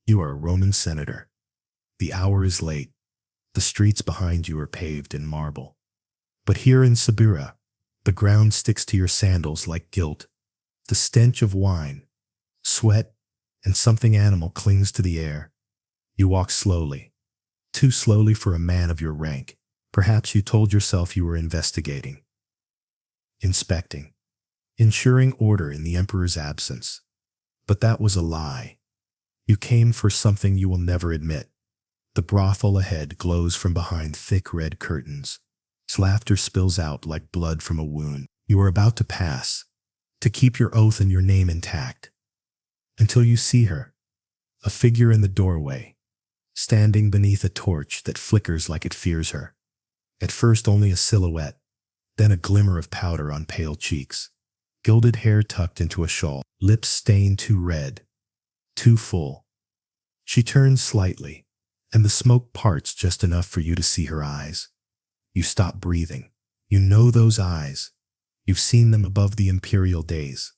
You are a Roman senator. The hour is late. The streets behind you are paved in marble. But here in Sabira, the ground sticks to your sandals like guilt. The stench of wine, sweat, and something animal clings to the air. You walk slowly, too slowly for a man of your rank. Perhaps you told yourself you were investigating, inspecting, ensuring order in the emperor's absence. But that was a lie. You came for something you will never admit. The brothel ahead glows from behind thick red curtains. Its laughter spills out like blood from a wound. You are about to pass, to keep your oath and your name intact. Until you see her, a figure in the doorway, standing beneath a torch that flickers like it fears her. At first only a silhouette, then a glimmer of powder on pale cheeks, gilded hair tucked into a shawl, lips stained too red, too full. She turns slightly, and the smoke parts just enough for you to see her eyes. You stop breathing. You know those eyes. You've seen them above the imperial days,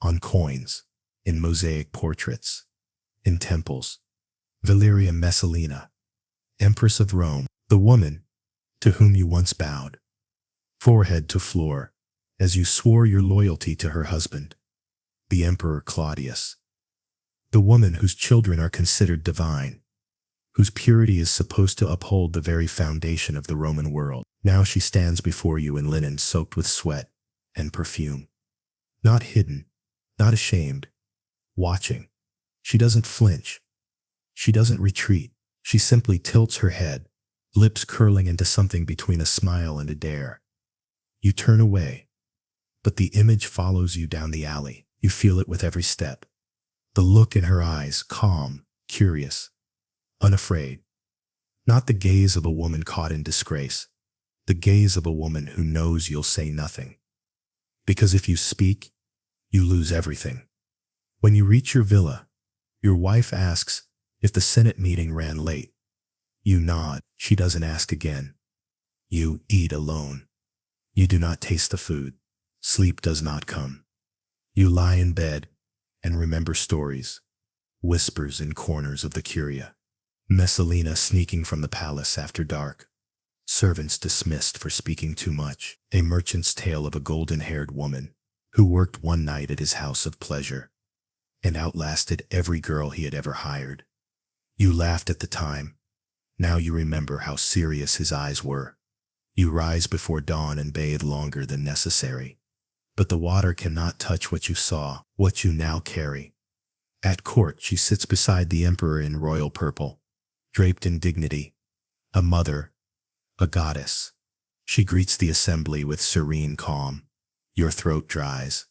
on coins, in mosaic portraits, in temples. Valeria Messalina, Empress of Rome, the woman to whom you once bowed, forehead to floor, as you swore your loyalty to her husband, the Emperor Claudius. The woman whose children are considered divine, whose purity is supposed to uphold the very foundation of the Roman world. Now she stands before you in linen soaked with sweat and perfume. Not hidden, not ashamed, watching. She doesn't flinch. She doesn't retreat. She simply tilts her head, lips curling into something between a smile and a dare. You turn away, but the image follows you down the alley. You feel it with every step. The look in her eyes, calm, curious, unafraid. Not the gaze of a woman caught in disgrace, the gaze of a woman who knows you'll say nothing. Because if you speak, you lose everything. When you reach your villa, your wife asks if the Senate meeting ran late. You nod. She doesn't ask again. You eat alone. You do not taste the food. Sleep does not come. You lie in bed and remember stories, whispers in corners of the curia. Messalina sneaking from the palace after dark. Servants dismissed for speaking too much. A merchant's tale of a golden-haired woman who worked one night at his house of pleasure and outlasted every girl he had ever hired. You laughed at the time. Now you remember how serious his eyes were. You rise before dawn and bathe longer than necessary. But the water cannot touch what you saw, what you now carry. At court, she sits beside the emperor in royal purple, draped in dignity, a mother, a goddess. She greets the assembly with serene calm. Your throat dries.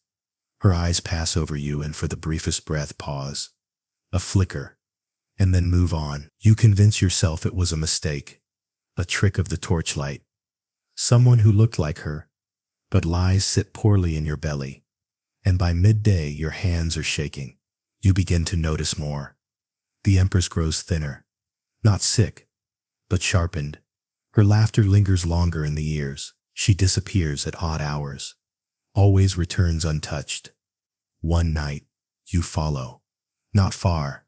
Her eyes pass over you and for the briefest breath pause. A flicker, and then move on. You convince yourself it was a mistake, a trick of the torchlight. Someone who looked like her, but lies sit poorly in your belly, and by midday your hands are shaking. You begin to notice more. The empress grows thinner, not sick, but sharpened. Her laughter lingers longer in the ears. She disappears at odd hours, always returns untouched. One night, you follow. Not far,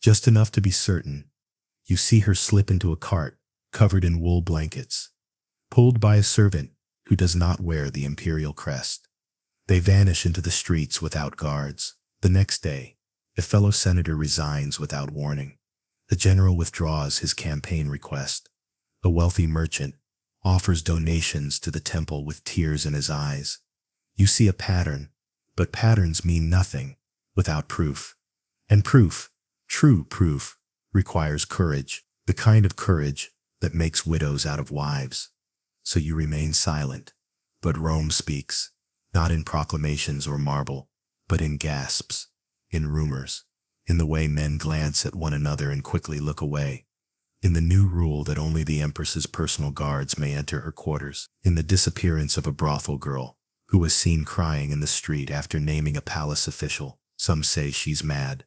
just enough to be certain. You see her slip into a cart, covered in wool blankets, pulled by a servant who does not wear the imperial crest. They vanish into the streets without guards. The next day, a fellow senator resigns without warning. The general withdraws his campaign request. A wealthy merchant offers donations to the temple with tears in his eyes. You see a pattern, but patterns mean nothing without proof. And proof, true proof, requires courage, the kind of courage that makes widows out of wives. So you remain silent, but Rome speaks, not in proclamations or marble, but in gasps, in rumors, in the way men glance at one another and quickly look away, in the new rule that only the empress's personal guards may enter her quarters, in the disappearance of a brothel girl who was seen crying in the street after naming a palace official. Some say she's mad,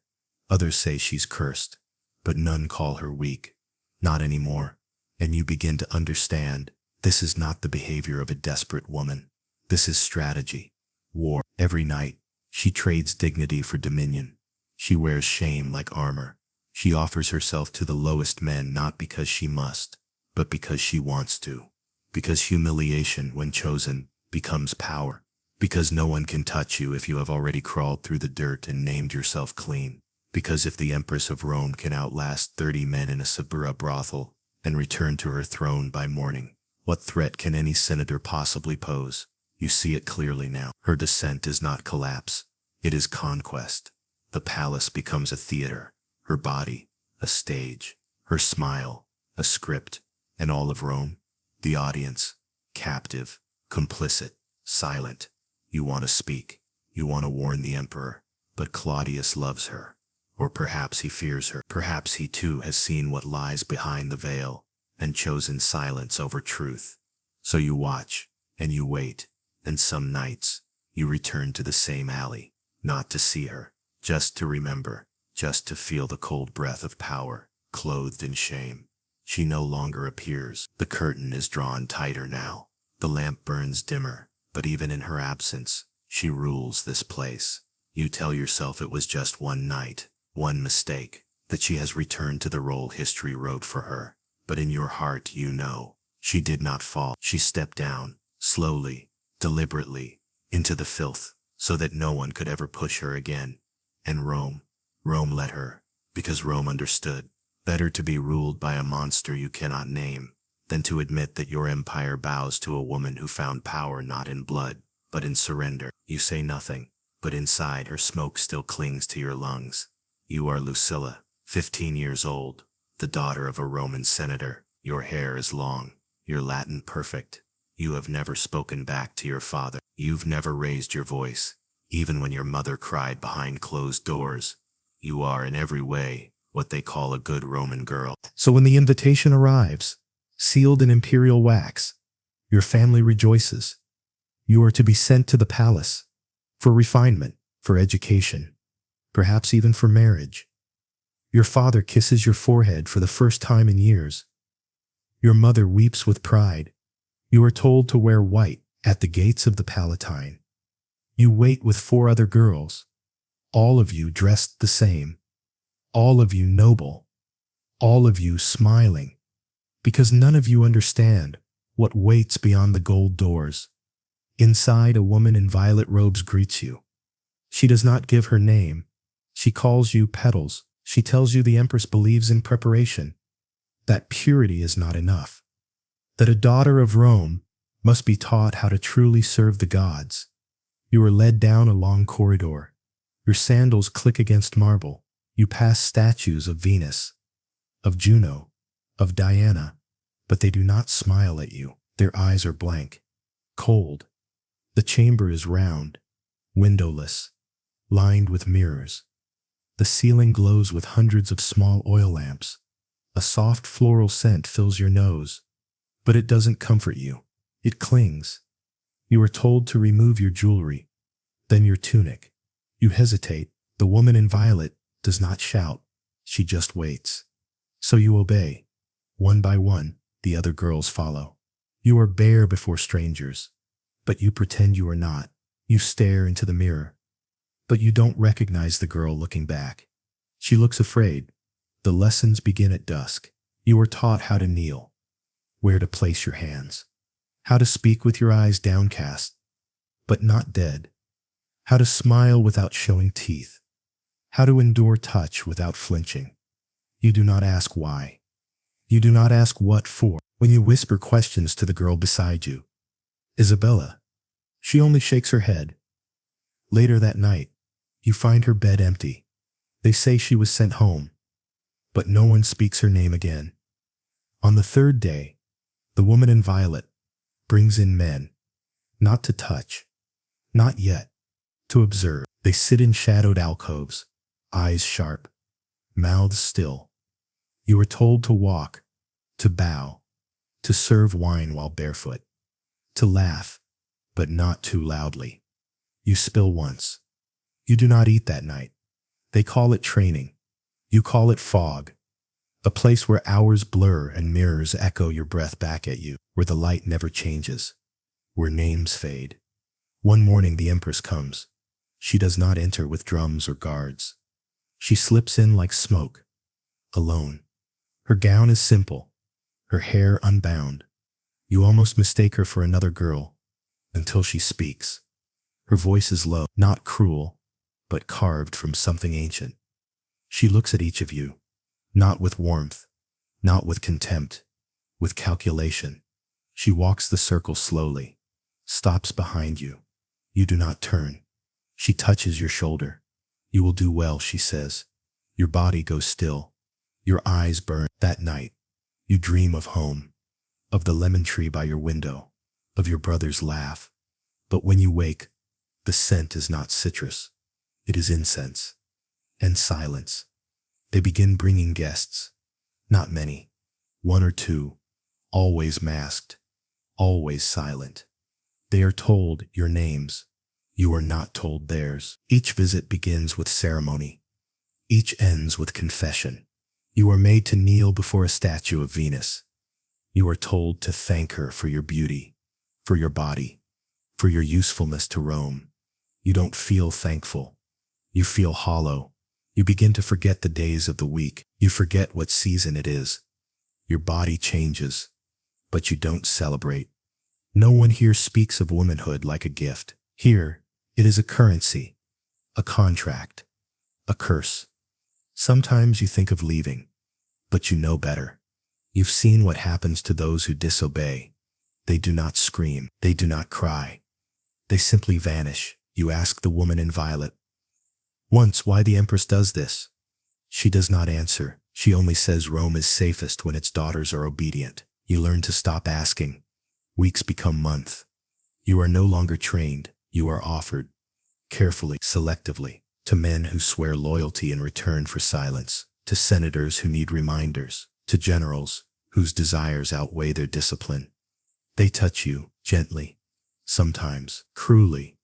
others say she's cursed, but none call her weak, not anymore. And you begin to understand, this is not the behavior of a desperate woman. This is strategy, war. Every night, she trades dignity for dominion. She wears shame like armor. She offers herself to the lowest men not because she must, but because she wants to. Because humiliation, when chosen, becomes power. Because no one can touch you if you have already crawled through the dirt and named yourself clean. Because if the Empress of Rome can outlast 30 men in a Subura brothel and return to her throne by morning, what threat can any senator possibly pose? You see it clearly now. Her descent is not collapse. It is conquest. The palace becomes a theater. Her body, a stage. Her smile, a script. And all of Rome, the audience, captive, complicit, silent. You want to speak. You want to warn the emperor. But Claudius loves her. Or perhaps he fears her. Perhaps he too has seen what lies behind the veil and chosen silence over truth. So you watch and you wait, and some nights you return to the same alley, not to see her, just to remember, just to feel the cold breath of power, clothed in shame. She no longer appears. The curtain is drawn tighter now. The lamp burns dimmer, but even in her absence, she rules this place. You tell yourself it was just one night, one mistake, that she has returned to the role history wrote for her. But in your heart you know, she did not fall. She stepped down, slowly, deliberately, into the filth, so that no one could ever push her again. And Rome let her, because Rome understood. Better to be ruled by a monster you cannot name, than to admit that your empire bows to a woman who found power not in blood, but in surrender. You say nothing, but inside her smoke still clings to your lungs. You are Lucilla, 15 years old, the daughter of a Roman senator. Your hair is long, your Latin perfect. You have never spoken back to your father. You've never raised your voice, even when your mother cried behind closed doors. You are in every way what they call a good Roman girl. So when the invitation arrives, sealed in imperial wax, your family rejoices. You are to be sent to the palace for refinement, for education, perhaps even for marriage. Your father kisses your forehead for the first time in years. Your mother weeps with pride. You are told to wear white at the gates of the Palatine. You wait with 4 other girls, all of you dressed the same, all of you noble, all of you smiling, because none of you understand what waits beyond the gold doors. Inside, a woman in violet robes greets you. She does not give her name. She calls you Petals. She tells you the Empress believes in preparation, that purity is not enough, that a daughter of Rome must be taught how to truly serve the gods. You are led down a long corridor. Your sandals click against marble. You pass statues of Venus, of Juno, of Diana, but they do not smile at you. Their eyes are blank, cold. The chamber is round, windowless, lined with mirrors. The ceiling glows with hundreds of small oil lamps. A soft floral scent fills your nose, but it doesn't comfort you. It clings. You are told to remove your jewelry, then your tunic. You hesitate. The woman in violet does not shout. She just waits. So you obey. One by one, the other girls follow. You are bare before strangers, but you pretend you are not. You stare into the mirror, but you don't recognize the girl looking back. She looks afraid. The lessons begin at dusk. You are taught how to kneel, where to place your hands, how to speak with your eyes downcast, but not dead, how to smile without showing teeth, how to endure touch without flinching. You do not ask why. You do not ask what for. When you whisper questions to the girl beside you, Isabella, she only shakes her head. Later that night, you find her bed empty. They say she was sent home, but no one speaks her name again. On the 3rd day, the woman in violet brings in men, not to touch, not yet, to observe. They sit in shadowed alcoves, eyes sharp, mouths still. You are told to walk, to bow, to serve wine while barefoot, to laugh, but not too loudly. You spill once. You do not eat that night. They call it training. You call it fog, a place where hours blur and mirrors echo your breath back at you, where the light never changes, where names fade. One morning the Empress comes. She does not enter with drums or guards. She slips in like smoke, alone. Her gown is simple, her hair unbound. You almost mistake her for another girl until she speaks. Her voice is low, not cruel, but carved from something ancient. She looks at each of you, not with warmth, not with contempt, with calculation. She walks the circle slowly, stops behind you. You do not turn. She touches your shoulder. You will do well, she says. Your body goes still. Your eyes burn. That night, you dream of home, of the lemon tree by your window, of your brother's laugh. But when you wake, the scent is not citrus. It is incense and silence. They begin bringing guests. Not many, one or two, always masked, always silent. They are told your names. You are not told theirs. Each visit begins with ceremony. Each ends with confession. You are made to kneel before a statue of Venus. You are told to thank her for your beauty, for your body, for your usefulness to Rome. You don't feel thankful. You feel hollow. You begin to forget the days of the week. You forget what season it is. Your body changes, but you don't celebrate. No one here speaks of womanhood like a gift. Here, it is a currency, a contract, a curse. Sometimes you think of leaving, but you know better. You've seen what happens to those who disobey. They do not scream. They do not cry. They simply vanish. You ask the woman in violet once why the Empress does this. She does not answer. She only says Rome is safest when its daughters are obedient. You learn to stop asking. Weeks become months. You are no longer trained. You are offered, carefully, selectively, to men who swear loyalty in return for silence, to senators who need reminders, to generals whose desires outweigh their discipline. They touch you gently, sometimes cruelly.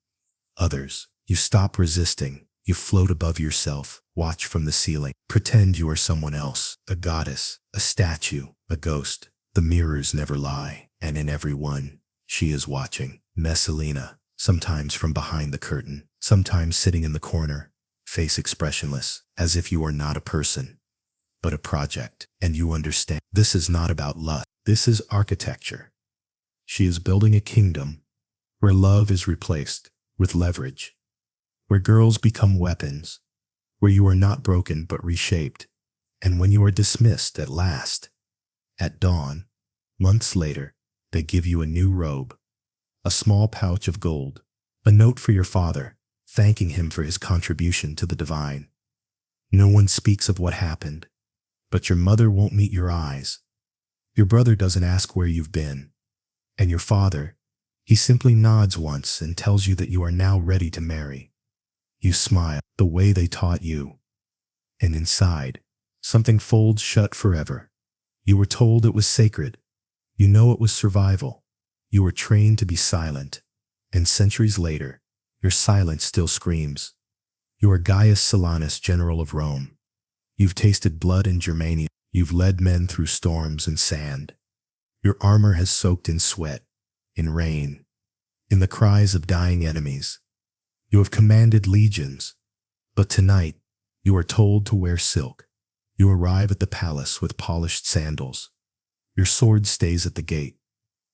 Others, you stop resisting. You float above yourself, watch from the ceiling. Pretend you are someone else, a goddess, a statue, a ghost. The mirrors never lie, and in every one, she is watching. Messalina, sometimes from behind the curtain, sometimes sitting in the corner, face expressionless, as if you are not a person, but a project. And you understand, this is not about lust. This is architecture. She is building a kingdom where love is replaced with leverage, where girls become weapons, where you are not broken but reshaped. And when you are dismissed at last, at dawn, months later, they give you a new robe, a small pouch of gold, a note for your father, thanking him for his contribution to the divine. No one speaks of what happened, but your mother won't meet your eyes. Your brother doesn't ask where you've been. And your father, he simply nods once and tells you that you are now ready to marry. You smile, the way they taught you. And inside, something folds shut forever. You were told it was sacred. You know it was survival. You were trained to be silent. And centuries later, your silence still screams. You are Gaius Silanus, general of Rome. You've tasted blood in Germania. You've led men through storms and sand. Your armor has soaked in sweat, in rain, in the cries of dying enemies. You have commanded legions, but tonight you are told to wear silk. You arrive at the palace with polished sandals. Your sword stays at the gate.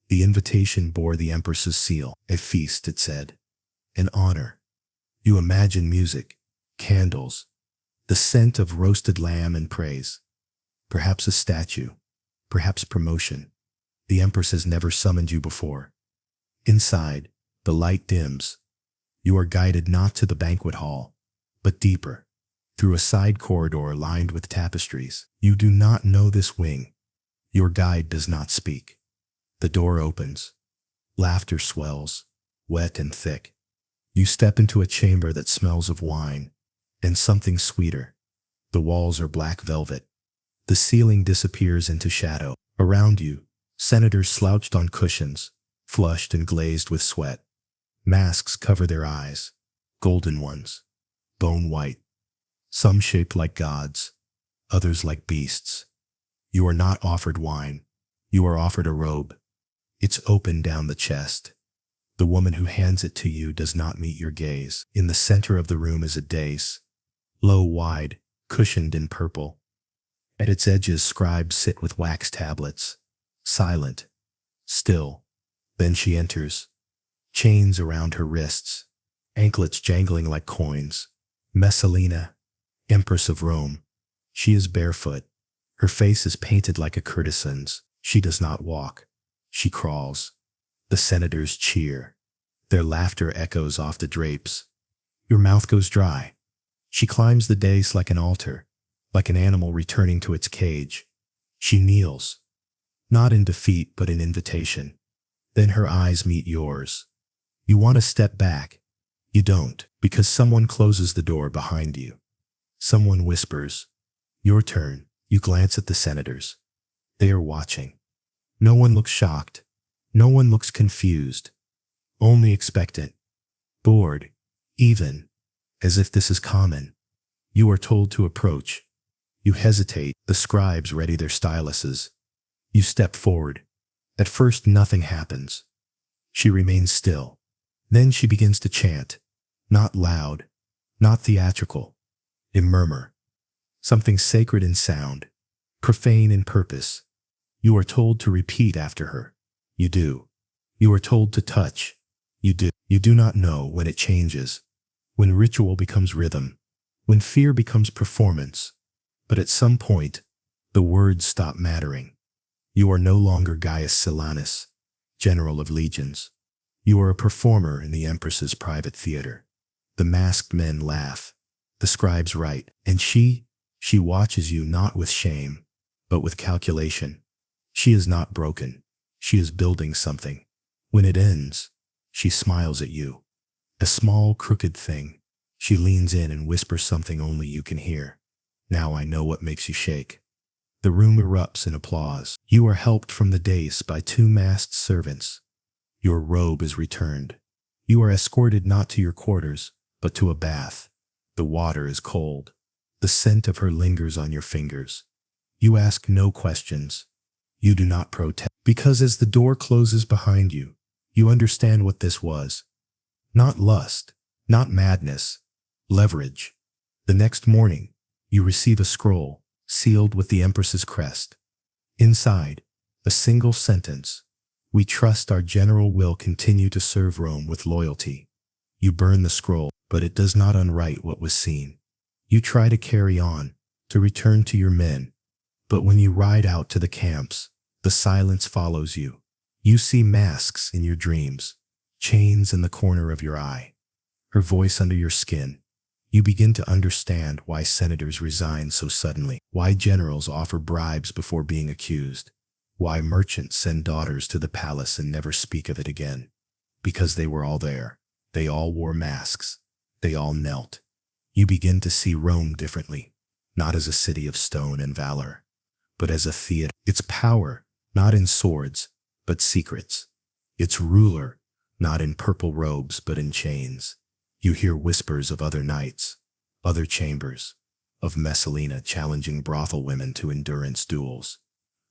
The invitation bore the Empress's seal. A feast, it said. An honor. You imagine music, candles, the scent of roasted lamb and praise. Perhaps a statue, perhaps promotion. The Empress has never summoned you before. Inside, the light dims. You are guided not to the banquet hall, but deeper, through a side corridor lined with tapestries. You do not know this wing. Your guide does not speak. The door opens. Laughter swells, wet and thick. You step into a chamber that smells of wine, and something sweeter. The walls are black velvet. The ceiling disappears into shadow. Around you, senators slouched on cushions, flushed and glazed with sweat. Masks cover their eyes, golden ones, bone white. Some shaped like gods, others like beasts. You are not offered wine. You are offered a robe. It's open down the chest. The woman who hands it to you does not meet your gaze. In the center of the room is a dais, low, wide, cushioned in purple. At its edges, scribes sit with wax tablets, silent, still. Then she enters, chains around her wrists, anklets jangling like coins. Messalina, Empress of Rome. She is barefoot. Her face is painted like a courtesan's. She does not walk. She crawls. The senators cheer. Their laughter echoes off the drapes. Your mouth goes dry. She climbs the dais like an altar, like an animal returning to its cage. She kneels, not in defeat but in invitation. Then her eyes meet yours. You want to step back. You don't, because someone closes the door behind you. Someone whispers, "Your turn." You glance at the senators. They are watching. No one looks shocked. No one looks confused. Only expectant. Bored. Even. As if this is common. You are told to approach. You hesitate. The scribes ready their styluses. You step forward. At first nothing happens. She remains still. Then she begins to chant. Not loud. Not theatrical. A murmur. Something sacred in sound. Profane in purpose. You are told to repeat after her. You do. You are told to touch. You do. You do not know when it changes. When ritual becomes rhythm. When fear becomes performance. But at some point, the words stop mattering. You are no longer Gaius Silanus, general of legions. You are a performer in the Empress's private theater. The masked men laugh. The scribes write. And she watches you not with shame, but with calculation. She is not broken. She is building something. When it ends, she smiles at you. A small, crooked thing. She leans in and whispers something only you can hear. Now I know what makes you shake. The room erupts in applause. You are helped from the dais by two masked servants. Your robe is returned. You are escorted not to your quarters, but to a bath. The water is cold. The scent of her lingers on your fingers. You ask no questions. You do not protest. Because as the door closes behind you, you understand what this was. Not lust, not madness, leverage. The next morning, you receive a scroll, sealed with the Empress's crest. Inside, a single sentence. We trust our general will continue to serve Rome with loyalty. You burn the scroll, but it does not unwrite what was seen. You try to carry on, to return to your men. But when you ride out to the camps, the silence follows you. You see masks in your dreams, chains in the corner of your eye, her voice under your skin. You begin to understand why senators resign so suddenly, why generals offer bribes before being accused, why merchants send daughters to the palace and never speak of it again. Because they were all there. They all wore masks. They all knelt. You begin to see Rome differently, not as a city of stone and valor, but as a theater. Its power, not in swords, but secrets. Its ruler, not in purple robes, but in chains. You hear whispers of other nights, other chambers, of Messalina challenging brothel women to endurance duels,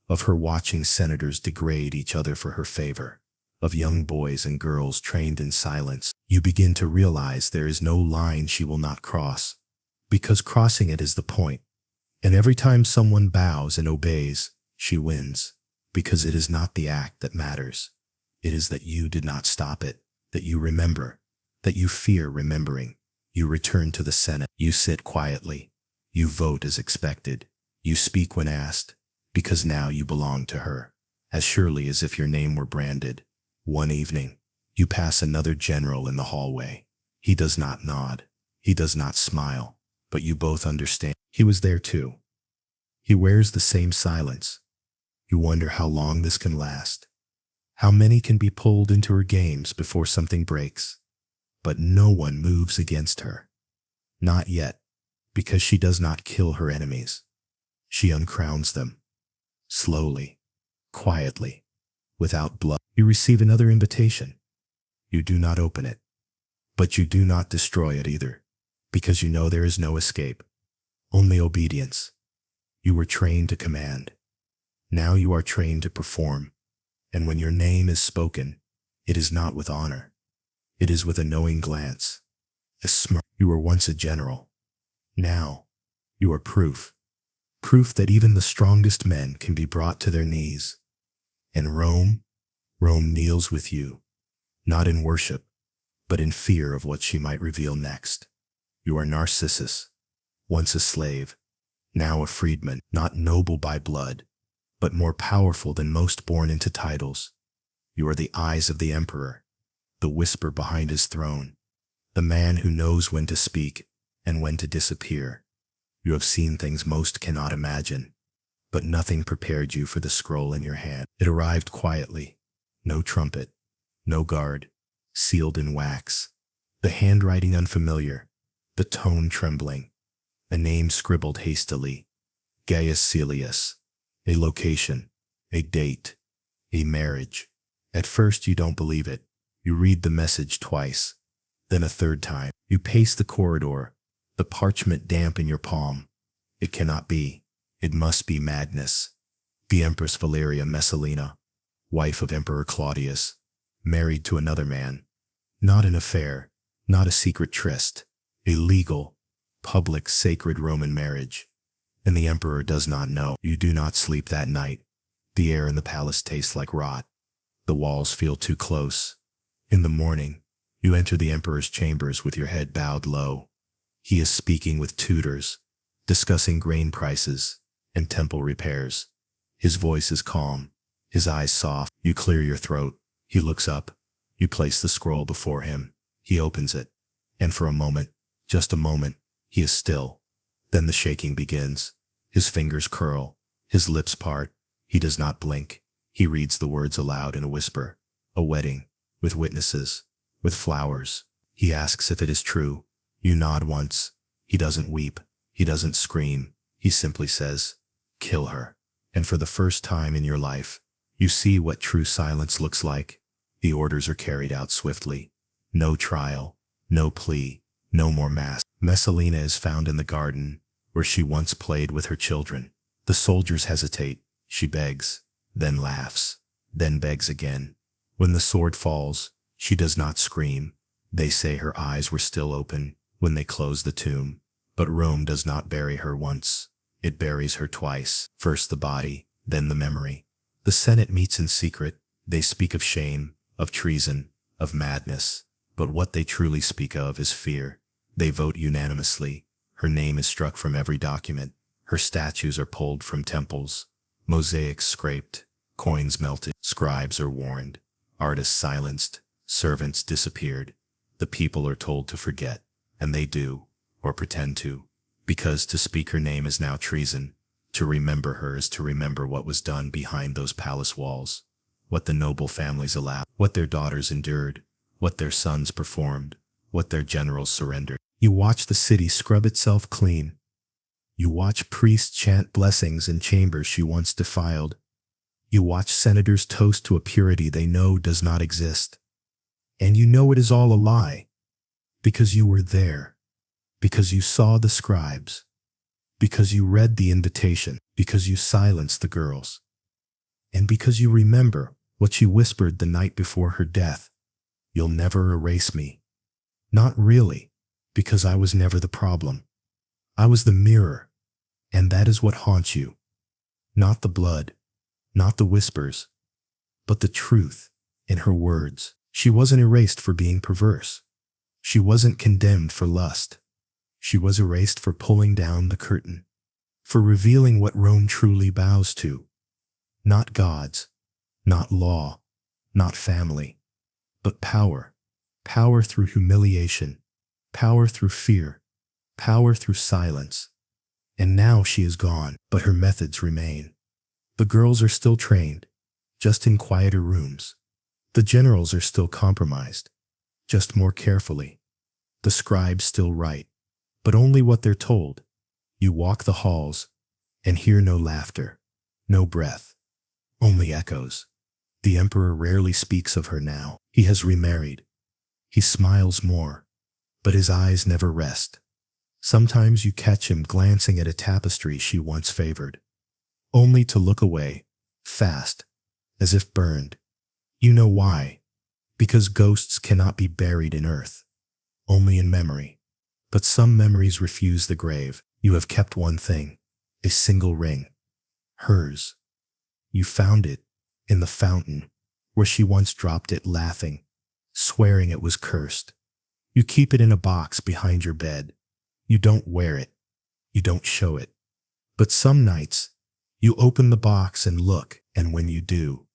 of her watching senators degrade each other for her favor, of young boys and girls trained in silence. You begin to realize there is no line she will not cross, because crossing it is the point. And every time someone bows and obeys, she wins, because it is not the act that matters. It is that you did not stop it, that you remember, that you fear remembering. You return to the Senate. You sit quietly. You vote as expected. You speak when asked, because now you belong to her, as surely as if your name were branded. One evening, you pass another general in the hallway. He does not nod. He does not smile, but you both understand. He was there too. He wears the same silence. You wonder how long this can last. How many can be pulled into her games before something breaks? But no one moves against her. Not yet, because she does not kill her enemies. She uncrowns them. Slowly, quietly, without blood. You receive another invitation. You do not open it. But you do not destroy it either, because you know there is no escape. Only obedience. You were trained to command. Now you are trained to perform. And when your name is spoken, it is not with honor. It is with a knowing glance, a smirk. You were once a general. Now, you are proof. proof that even the strongest men can be brought to their knees. And Rome kneels with you, not in worship, but in fear of what she might reveal next. You are Narcissus, once a slave, now a freedman, not noble by blood, but more powerful than most born into titles. You are the eyes of the emperor, the whisper behind his throne, the man who knows when to speak and when to disappear. You have seen things most cannot imagine, but nothing prepared you for the scroll in your hand. It arrived quietly, no trumpet, no guard, sealed in wax, the handwriting unfamiliar, the tone trembling, a name scribbled hastily, Gaius Celius, a location, a date, a marriage. At first you don't believe it. You read the message twice, then a third time. You pace the corridor, the parchment damp in your palm. It cannot be. It must be madness. The Empress Valeria Messalina, wife of Emperor Claudius, married to another man. Not an affair, not a secret tryst, a legal, public, sacred Roman marriage. And the emperor does not know. You do not sleep that night. The air in the palace tastes like rot. The walls feel too close. In the morning, you enter the emperor's chambers with your head bowed low. He is speaking with tutors, discussing grain prices and temple repairs. His voice is calm, his eyes soft. You clear your throat. He looks up. You place the scroll before him. He opens it. And for a moment, just a moment, he is still. Then the shaking begins. His fingers curl. His lips part. He does not blink. He reads the words aloud in a whisper. A wedding, with witnesses, with flowers. He asks if it is true. You nod once. He doesn't weep. He doesn't scream. He simply says, "Kill her." And for the first time in your life, you see what true silence looks like. The orders are carried out swiftly. No trial, no plea, no more mask. Messalina is found in the garden, where she once played with her children. The soldiers hesitate. She begs, then laughs, then begs again. When the sword falls, she does not scream. They say her eyes were still open when they closed the tomb. But Rome does not bury her once. It buries her twice. First the body, then the memory. The Senate meets in secret. They speak of shame, of treason, of madness. But what they truly speak of is fear. They vote unanimously. Her name is struck from every document. Her statues are pulled from temples. Mosaics scraped. Coins melted. Scribes are warned. Artists silenced. Servants disappeared. The people are told to forget. And they do, or pretend to. Because to speak her name is now treason. To remember her is to remember what was done behind those palace walls. What the noble families allowed. What their daughters endured. What their sons performed. What their generals surrendered. You watch the city scrub itself clean. You watch priests chant blessings in chambers she once defiled. You watch senators toast to a purity they know does not exist. And you know it is all a lie. Because you were there. Because you saw the scribes. Because you read the invitation. Because you silenced the girls. And because you remember what she whispered the night before her death. You'll never erase me. Not really, because I was never the problem. I was the mirror, and that is what haunts you. Not the blood, not the whispers, but the truth in her words. She wasn't erased for being perverse. She wasn't condemned for lust. She was erased for pulling down the curtain, for revealing what Rome truly bows to. Not gods, not law, not family, but power. Power through humiliation, power through fear, power through silence. And now she is gone, but her methods remain. The girls are still trained, just in quieter rooms. The generals are still compromised, just more carefully. The scribes still write, but only what they're told. You walk the halls and hear no laughter, no breath, only echoes. The emperor rarely speaks of her now. He has remarried. He smiles more, but his eyes never rest. Sometimes you catch him glancing at a tapestry she once favored, only to look away, fast, as if burned. You know why? Because ghosts cannot be buried in earth, only in memory. But some memories refuse the grave. You have kept one thing, a single ring. Hers. You found it in the fountain where she once dropped it laughing, swearing it was cursed. You keep it in a box behind your bed. You don't wear it. You don't show it. But some nights, you open the box and look, and when you do,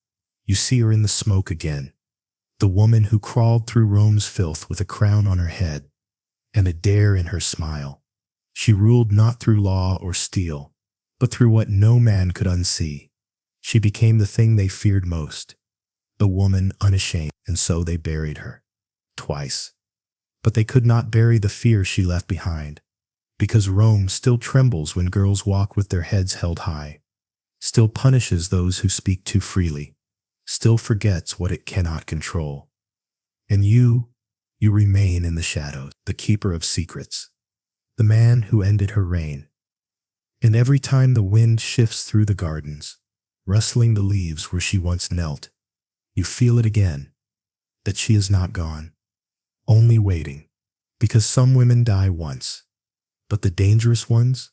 you see her in the smoke again. The woman who crawled through Rome's filth with a crown on her head and a dare in her smile. She ruled not through law or steel, but through what no man could unsee. She became the thing they feared most, the woman unashamed, and so they buried her. Twice. But they could not bury the fear she left behind, because Rome still trembles when girls walk with their heads held high, still punishes those who speak too freely, still forgets what it cannot control. And you remain in the shadows, the keeper of secrets, the man who ended her reign. And every time the wind shifts through the gardens, rustling the leaves where she once knelt, you feel it again, that she is not gone, only waiting, because some women die once, but the dangerous ones,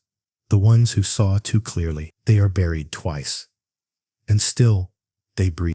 the ones who saw too clearly, they are buried twice, and still they breathe.